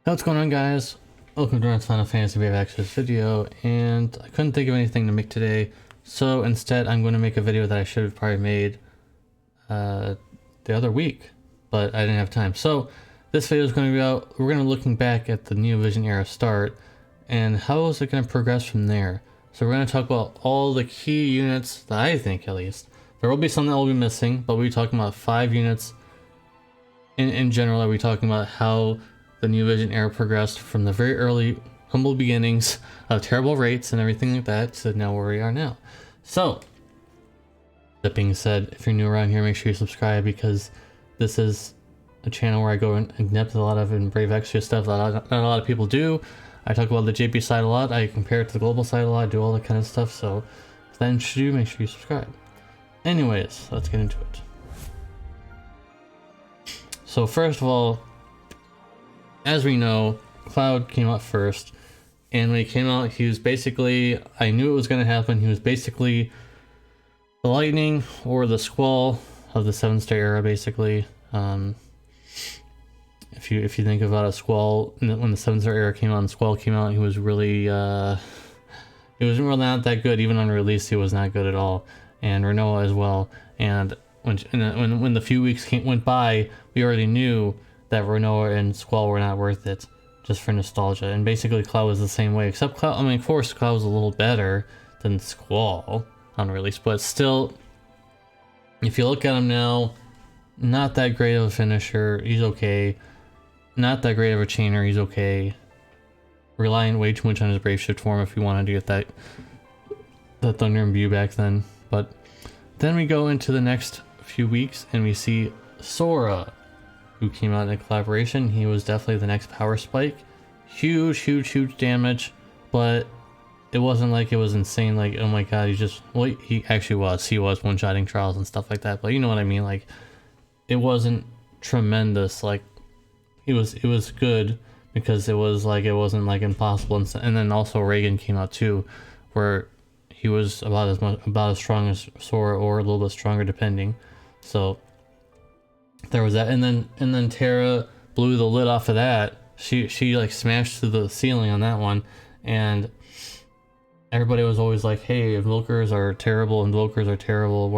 What's going on, guys? Welcome to our Final Fantasy Wave Access video, and I couldn't think of anything to make today, so instead I'm going to make a video that I should have probably made the other week, but I didn't have time. So this video is going to be out, we're going to be looking back at the Neovision era start, and how is it going to progress from there. So we're going to talk about all the key units that I think, at least. There will be some that will be missing, but we're talking about 5 units in general. Are we talking about how the Neovision era progressed from the very early humble beginnings of terrible rates and everything like that to now where we are now. So that being said, if you're new around here, make sure you subscribe, because this is a channel where I go in depth a lot of Brave Exvius stuff that not a lot of people do. I talk about the JP side a lot, I compare it to the global side a lot, I do all that kind of stuff, so if that interests you, make sure you subscribe. Anyways, let's get into it. So first of all, as we know, Cloud came out first, and when he came out, he was basically, I knew it was going to happen, he was basically the lightning or the squall of the 7-star era, basically. If you think about a squall, when the 7-star era came out and Squall came out, he was really, it wasn't really not that good. Even on release, he was not good at all. And Renoa as well. And when the few weeks went by, we already knew that Renoa and Squall were not worth it, just for nostalgia. And basically Cloud was the same way, except Cloud, I mean, of course Cloud was a little better than Squall on release, but still, if you look at him now, not that great of a finisher, he's okay. Not that great of a chainer, he's okay. Relying way too much on his Brave Shift form if you wanted to get that Thunder Imbue back then. But then we go into the next few weeks and we see Sora, who came out in a collaboration. He was definitely the next power spike. Huge damage, but it wasn't like it was insane, like, oh my god, he actually was. He was one-shotting trials and stuff like that, but you know what I mean, like, it wasn't tremendous, like, it was good, because it wasn't like impossible, and then also Reagan came out too, where he was about as strong as Sora, or a little bit stronger depending, so there was that. And then Terra blew the lid off of that. She like smashed through the ceiling on that one, and everybody was always like, hey, Invokers are terrible, when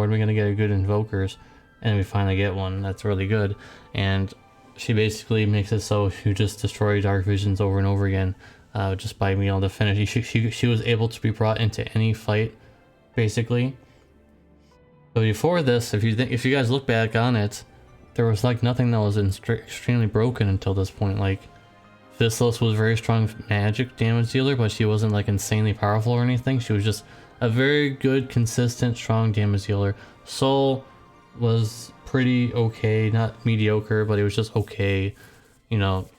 are we gonna get a good Invokers? And we finally get one that's really good, and she basically makes it so you just destroy Dark Visions over and over again, just by being able to finish. She was able to be brought into any fight, basically. But before this, if you guys look back on it, there was like nothing that was extremely broken until this point. Like, Thislos was very strong magic damage dealer, but she wasn't like insanely powerful or anything. She was just a very good, consistent, strong damage dealer. Soul was pretty okay, not mediocre, but it was just okay. You know,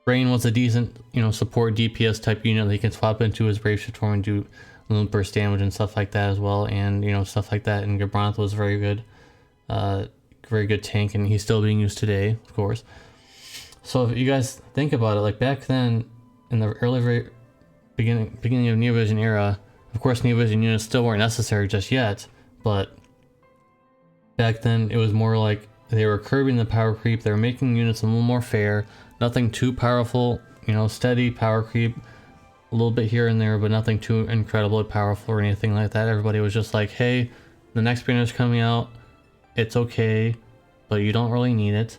Brain was a decent, you know, support DPS type unit that he can swap into his Brave Shift form and do little burst damage and stuff like that as well, and you know, stuff like that. And Gabranth was very good. Very good tank, and he's still being used today, of course. So if you guys think about it, like back then in the very beginning of Neovision era, of course Neovision units still weren't necessary just yet, but back then it was more like they were curbing the power creep. They were making units a little more fair, nothing too powerful, you know, steady power creep, a little bit here and there, but nothing too incredibly powerful or anything like that. Everybody was just like, hey, the next banner is coming out, it's okay, but you don't really need it.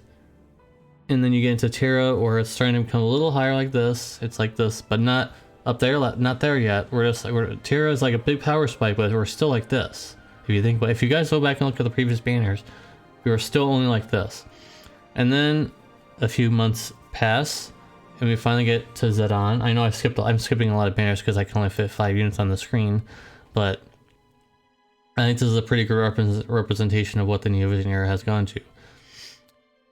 And then you get into Terra, where it's starting to become a little higher like this. It's like this, but not up there, not there yet. Terra is like a big power spike, but we're still like this. If you guys go back and look at the previous banners, we were still only like this. And then a few months pass, and we finally get to Zidane. I know I'm skipping a lot of banners because I can only fit 5 units on the screen, but I think this is a pretty good representation of what the Neovision era has gone to.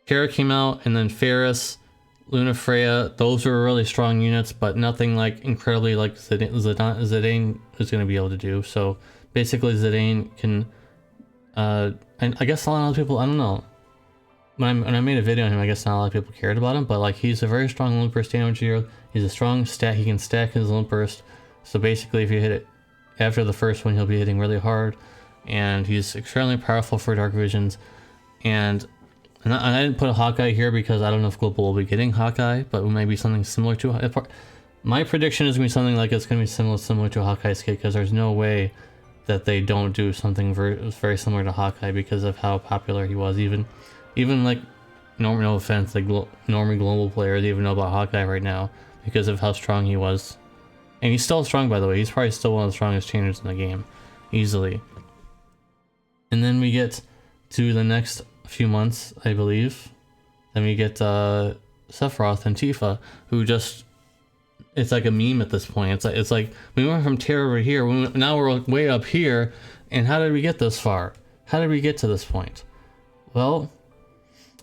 Kara came out, and then Ferris, Luna Freya, those were really strong units, but nothing like incredibly like Zidane is going to be able to do. So basically Zidane can And I guess a lot of people, I don't know. When I made a video on him, I guess not a lot of people cared about him, but like he's a very strong Lone Burst damage dealer. He's a strong stat. He can stack his Lone Burst. So basically, if you hit it after the first one, he'll be hitting really hard, and he's extremely powerful for Dark Visions. And I didn't put a Hawkeye here because I don't know if Global will be getting Hawkeye, but it might be something similar to. My prediction is going to be something like it's going to be similar to Hawkeye's kit, because there's no way that they don't do something very similar to Hawkeye because of how popular he was. Even like, no offense, like normie global players even know about Hawkeye right now because of how strong he was. And he's still strong, by the way. He's probably still one of the strongest chainers in the game, easily. And then we get to the next few months, I believe. Then we get Sephiroth and Tifa, who just, it's like a meme at this point. It's like we went from tier over here, now we're way up here, and how did we get this far? How did we get to this point? Well,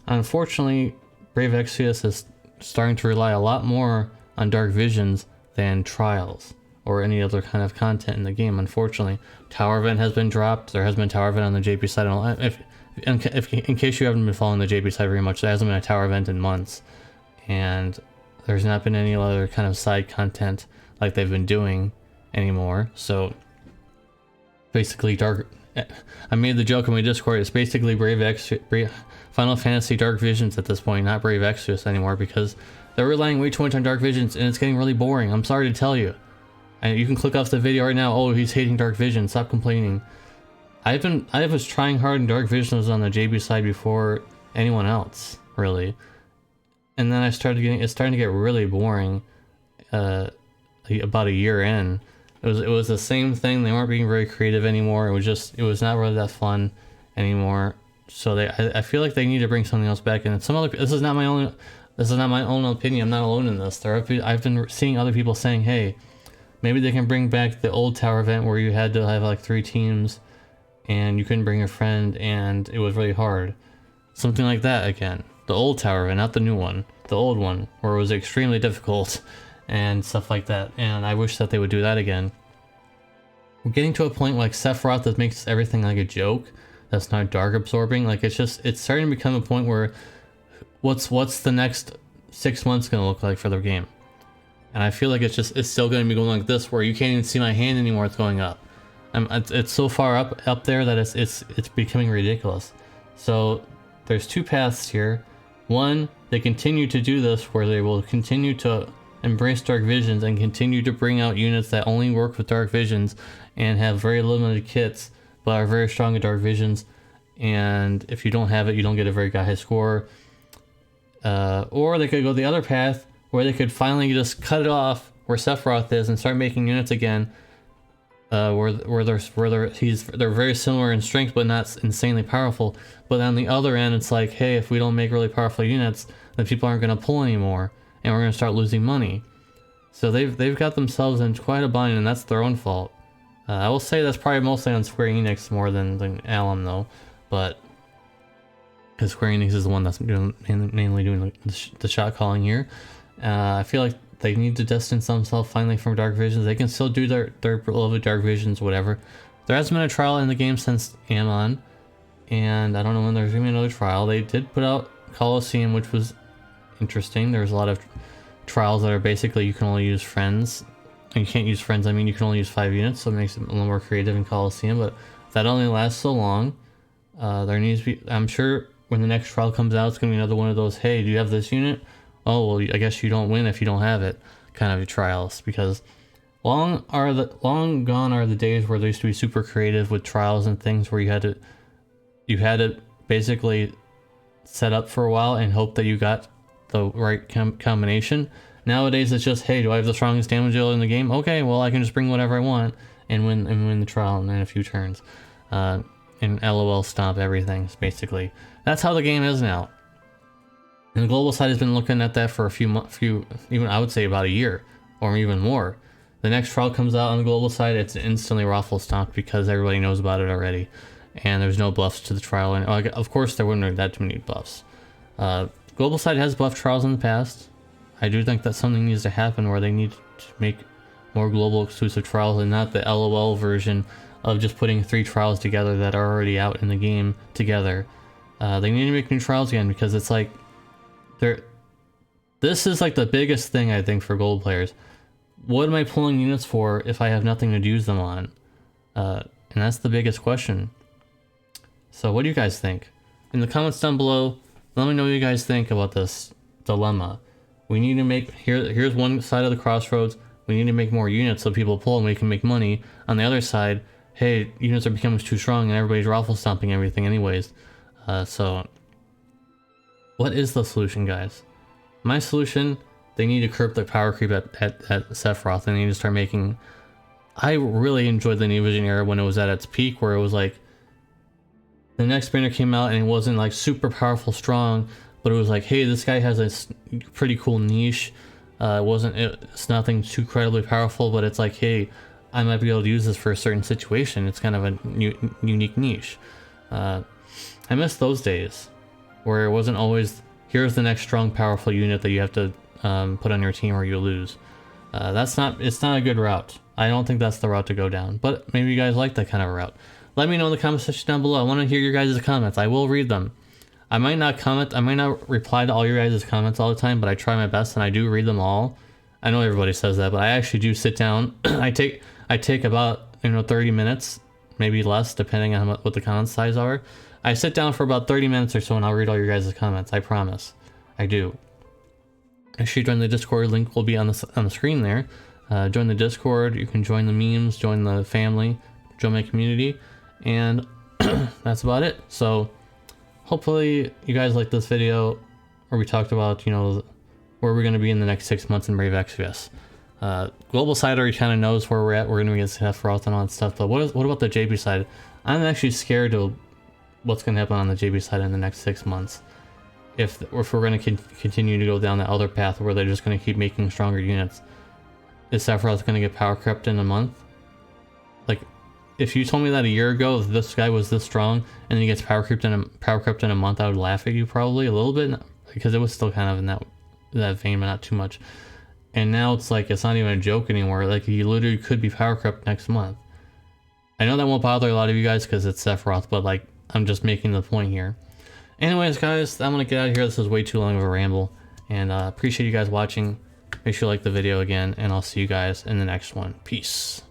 unfortunately, Brave Exvius is starting to rely a lot more on Dark Visions than Trials or any other kind of content in the game. Unfortunately, Tower Event has been dropped. There has been Tower Event on the JP side. In case you haven't been following the JP side very much, there hasn't been a Tower Event in months, and there's not been any other kind of side content like they've been doing anymore. So basically, I made the joke in my Discord. It's basically Final Fantasy Dark Visions at this point, not Brave Exvius anymore, because they're relying way too much on Dark Visions, and it's getting really boring. I'm sorry to tell you. And you can click off the video right now. Oh, he's hating Dark Vision. Stop complaining. I was trying hard in Dark Visions on the JB side before anyone else, really. And then it's starting to get really boring. About a year in, it was the same thing. They weren't being very creative anymore. It was not really that fun anymore. So I feel like they need to bring something else back. And this is not my own opinion. I'm not alone in this. I've been seeing other people saying, hey, maybe they can bring back the old Tower Event where you had to have like 3 teams and you couldn't bring a friend and it was really hard. Something like that again. The old Tower Event, not the new one. The old one, where it was extremely difficult and stuff like that. And I wish that they would do that again. We're getting to a point like Sephiroth that makes everything like a joke. That's not dark absorbing. Like it's starting to become a point where what's the next 6 months gonna look like for the game? And I feel like it's still gonna be going like this, where you can't even see my hand anymore. It's going up. It's so far up there that it's becoming ridiculous. So there's 2 paths here. One, they continue to do this, where they will continue to embrace Dark Visions and continue to bring out units that only work with Dark Visions and have very limited kits, but are very strong at Dark Visions. And if you don't have it, you don't get a very high score. Or they could go the other path, where they could finally just cut it off where Sephiroth is and start making units again, where they're very similar in strength but not insanely powerful. But on the other end, it's like, hey, if we don't make really powerful units, then people aren't going to pull anymore, and we're going to start losing money. So they've got themselves in quite a bind, and that's their own fault. I will say that's probably mostly on Square Enix more than Alum, though, but because Square Enix is the one that's mainly doing the shot calling here. I feel like they need to distance themselves finally from Dark Visions. They can still do their beloved Dark Visions, whatever. There hasn't been a trial in the game since Amon, and I don't know when there's going to be another trial. They did put out Colosseum, which was interesting. There's a lot of trials that are basically you can only use friends. And you can't use friends, I mean you can only use 5 units, so it makes it a little more creative in Colosseum, but that only lasts so long. There needs to be, I'm sure when the next trial comes out, it's going to be another one of those, hey, do you have this unit? Oh, well, I guess you don't win if you don't have it, kind of trials, because long gone are the days where there used to be super creative with trials and things where you had to basically set up for a while and hope that you got the right combination. Nowadays it's just, hey, do I have the strongest damage dealer in the game? Okay, well I can just bring whatever I want and win the trial in a few turns. And LOL stomp everything, basically. That's how the game is now. And the global side has been looking at that for a few, even I would say about a year, or even more. The next trial comes out on the global side, it's instantly raffle stomped because everybody knows about it already. And there's no buffs to the trial, and of course there wouldn't be that many buffs. Global side has buffed trials in the past. I do think that something needs to happen where they need to make more global exclusive trials and not the LOL version of just putting 3 trials together that are already out in the game together. They need to make new trials again, because it's like this is like the biggest thing I think for gold players. What am I pulling units for if I have nothing to use them on? And that's the biggest question. So what do you guys think? In the comments down below, let me know what you guys think about this dilemma. We need to make, here's one side of the crossroads, we need to make more units so people pull and we can make money. On the other side, hey, units are becoming too strong and everybody's raffle stomping everything anyways. So what is the solution, guys? My solution, they need to curb the power creep at Sephiroth, and they need to start making... I really enjoyed the New Vision era when it was at its peak, where it was like the next banner came out and it wasn't like super powerful strong, but it was like, hey, this guy has a pretty cool niche. It's nothing too incredibly powerful, but it's like, hey, I might be able to use this for a certain situation. It's kind of a unique niche. I miss those days where it wasn't always, here's the next strong powerful unit that you have to put on your team or you lose. It's not a good route. I don't think that's the route to go down, but maybe you guys like that kind of route. Let me know in the comment section down below. I want to hear your guys' comments. I will read them. I might not comment, I might not reply to all your guys' comments all the time, but I try my best and I do read them all. I know everybody says that, but I actually do sit down. I take about 30 minutes, maybe less, depending on what the comment size are. I sit down for about 30 minutes or so and I'll read all your guys' comments. I promise. I do. Actually, join the Discord. Link will be on the screen there. Join the Discord. You can join the memes, join the family, join my community, and that's about it. So hopefully you guys like this video where we talked about, where we're going to be in the next 6 months in Brave Exvius. Global side already kind of knows where we're at. We're going to be against Sephiroth and all that stuff, but what about the JP side? I'm actually scared of what's going to happen on the JP side in the next 6 months. If we're going to continue to go down the other path where they're just going to keep making stronger units. Is Sephiroth going to get power crept in a month? Like, if you told me that a year ago, if this guy was this strong and then he gets power crept in a month, I would laugh at you probably a little bit, because it was still kind of in that vein, but not too much. And now it's like, it's not even a joke anymore. Like, he literally could be power crept next month. I know that won't bother a lot of you guys because it's Sephiroth, but like, I'm just making the point here. Anyways, guys, I'm gonna get out of here. This is way too long of a ramble, and appreciate you guys watching. Make sure you like the video again, and I'll see you guys in the next one. Peace.